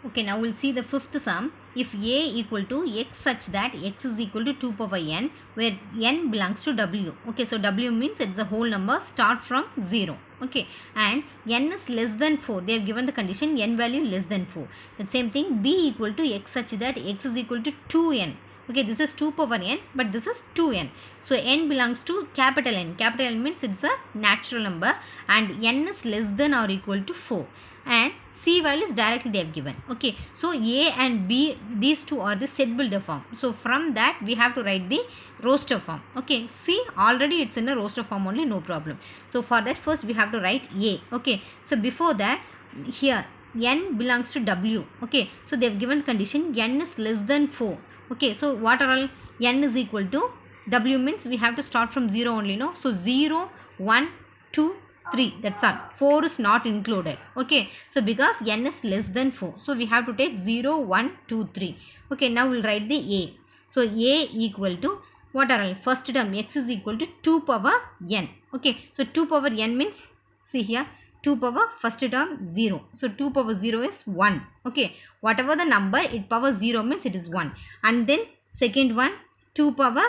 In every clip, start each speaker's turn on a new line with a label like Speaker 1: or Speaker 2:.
Speaker 1: Okay, now we'll see the fifth sum. If A equal to x such that x is equal to 2 power n, where n belongs to W. Okay, so W means it's a whole number, start from 0. Okay, and n is less than 4. They have given the condition n value less than 4. The same thing, B equal to x such that x is equal to 2n. Okay, this is 2 power n, but this is 2n. So n belongs to capital N. Capital N means it's a natural number, and n is less than or equal to 4. And C values directly they have given. Okay, so A and B, these two are the set builder form. So from that we have to write the roster form. Okay, C already it's in a roster form only, no problem. So for that first we have to write A. Okay, so before that here n belongs to W. Okay, so they have given condition n is less than 4. Okay, so what are all? N is equal to W means we have to start from 0 only, no? So 0, 1, 2, 3, that's all. 4 is not included. Okay, so because n is less than 4, so we have to take 0, 1, 2, 3. Okay, now we'll write the A. So A equal to, what are all? First term x is equal to 2 power n. Okay, so 2 power n means, see here, 2 power first term 0. So 2 power 0 is 1. Okay, whatever the number, it power 0 means it is 1. And then second one, 2 power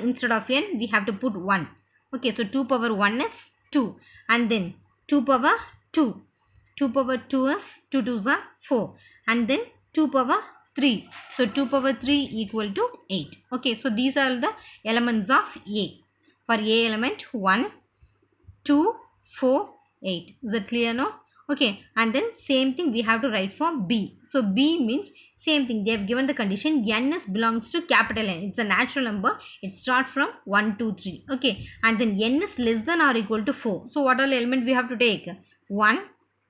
Speaker 1: instead of n we have to put 1. Okay, so 2 power 1 is 2, and then 2 power 2. 2 power 2 is 2 2s are 4, and then 2 power 3. So 2 power 3 equal to 8. Okay, so these are the elements of A. For A element 1, 2, 4, 8. Is that clear now? Okay, and then same thing we have to write for B. So B means same thing. They have given the condition n is belongs to capital N. It's a natural number. It starts from 1, 2, 3. Okay, and then n is less than or equal to 4. So what all element we have to take? 1,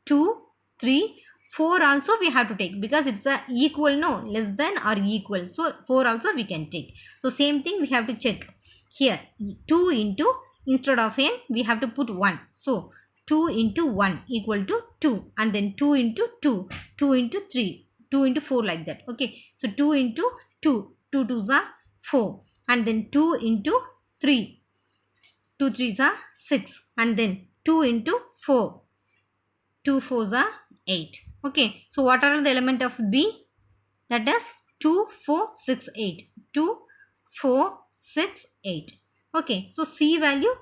Speaker 1: 2, 3, 4 also we have to take, because it's a equal, no, less than or equal. So 4 also we can take. So same thing we have to check here. 2 into, instead of n we have to put 1. So 2 into 1 equal to 2, and then 2 into 2, 2 into 3, 2 into 4, like that. Okay, so 2 into 2, 2 2s are 4, and then 2 into 3, 2 3s are 6, and then 2 into 4, 2 4s are 8. Okay, so what are the element of B? That is 2 4 6 8, 2 4 6 8. Okay, so C value,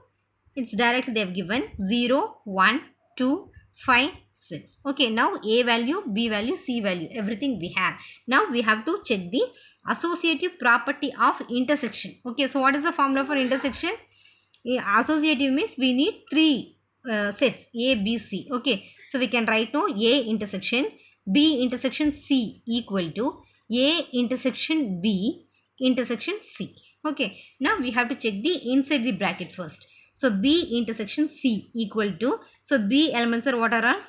Speaker 1: it's directly they have given 0, 1, 2, 5, 6. Okay, now A value, B value, C value, everything we have. Now we have to check the associative property of intersection. Okay, so what is the formula for intersection? Associative means we need 3 sets, A, B, C. Okay, so we can write now A intersection B intersection C equal to A intersection B intersection C. Okay, now we have to check the inside the bracket first. So B intersection C equal to, so B elements are what are all?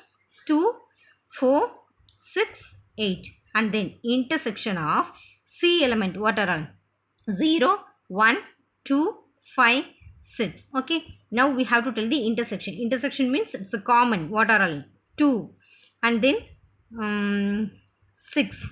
Speaker 1: 2, 4, 6, 8, and then intersection of C element, what are all? 0, 1, 2, 5, 6. Okay, now we have to tell the intersection. Intersection means it's a common, what are all? 2, and then 6.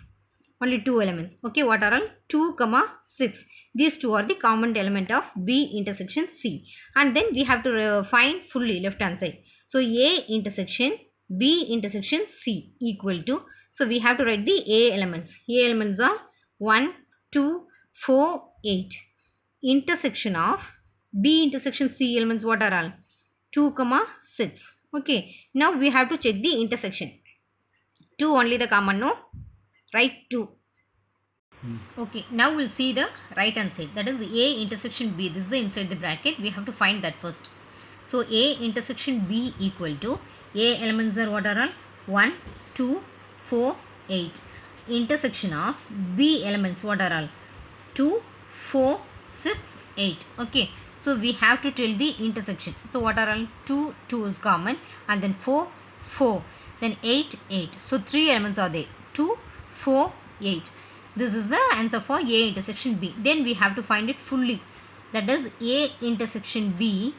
Speaker 1: Only 2 elements. Okay, what are all? 2, 6. These two are the common element of B intersection C. And then we have to find fully left hand side. So A intersection B intersection C equal to, so we have to write the A elements. A elements are 1, 2, 4, 8. Intersection of B intersection C elements, what are all? 2, 6. Okay, now we have to check the intersection. 2 only the common, no? Write 2. Okay, now we'll see the right hand side. That is A intersection B. This is the inside the bracket. We have to find that first. So A intersection B equal to, A elements are what are all? 1, 2, 4, 8. Intersection of B elements, what are all? 2, 4, 6, 8. Okay, so we have to tell the intersection. So what are all? 2, 2 is common, and then 4, 4, then 8, 8. So 3 elements are there. 2, 4, 8. This is the answer for A intersection B. Then we have to find it fully. That is A intersection B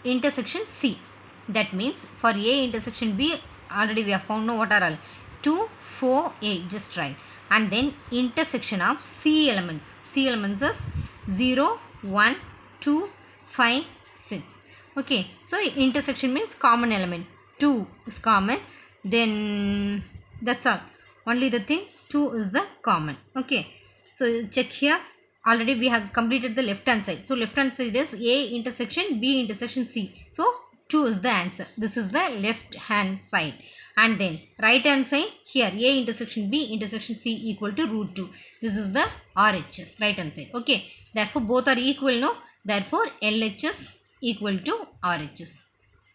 Speaker 1: intersection C. That means for A intersection B, already we have found, no, what are all? 2, 4, 8. Just try. And then intersection of C elements. C elements is 0, 1, 2, 5, 6. Okay, so intersection means common element. 2 is common. Then that's all. only the thing 2 is the common. Okay, so check here. Already we have completed the left hand side. So left hand side is A intersection B intersection C. So 2 is the answer. This is the left hand side. And then right hand side, here A intersection B intersection C equal to root 2. This is the RHS, right hand side. Okay, therefore both are equal, no? Therefore LHS equal to RHS.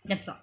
Speaker 1: That's all.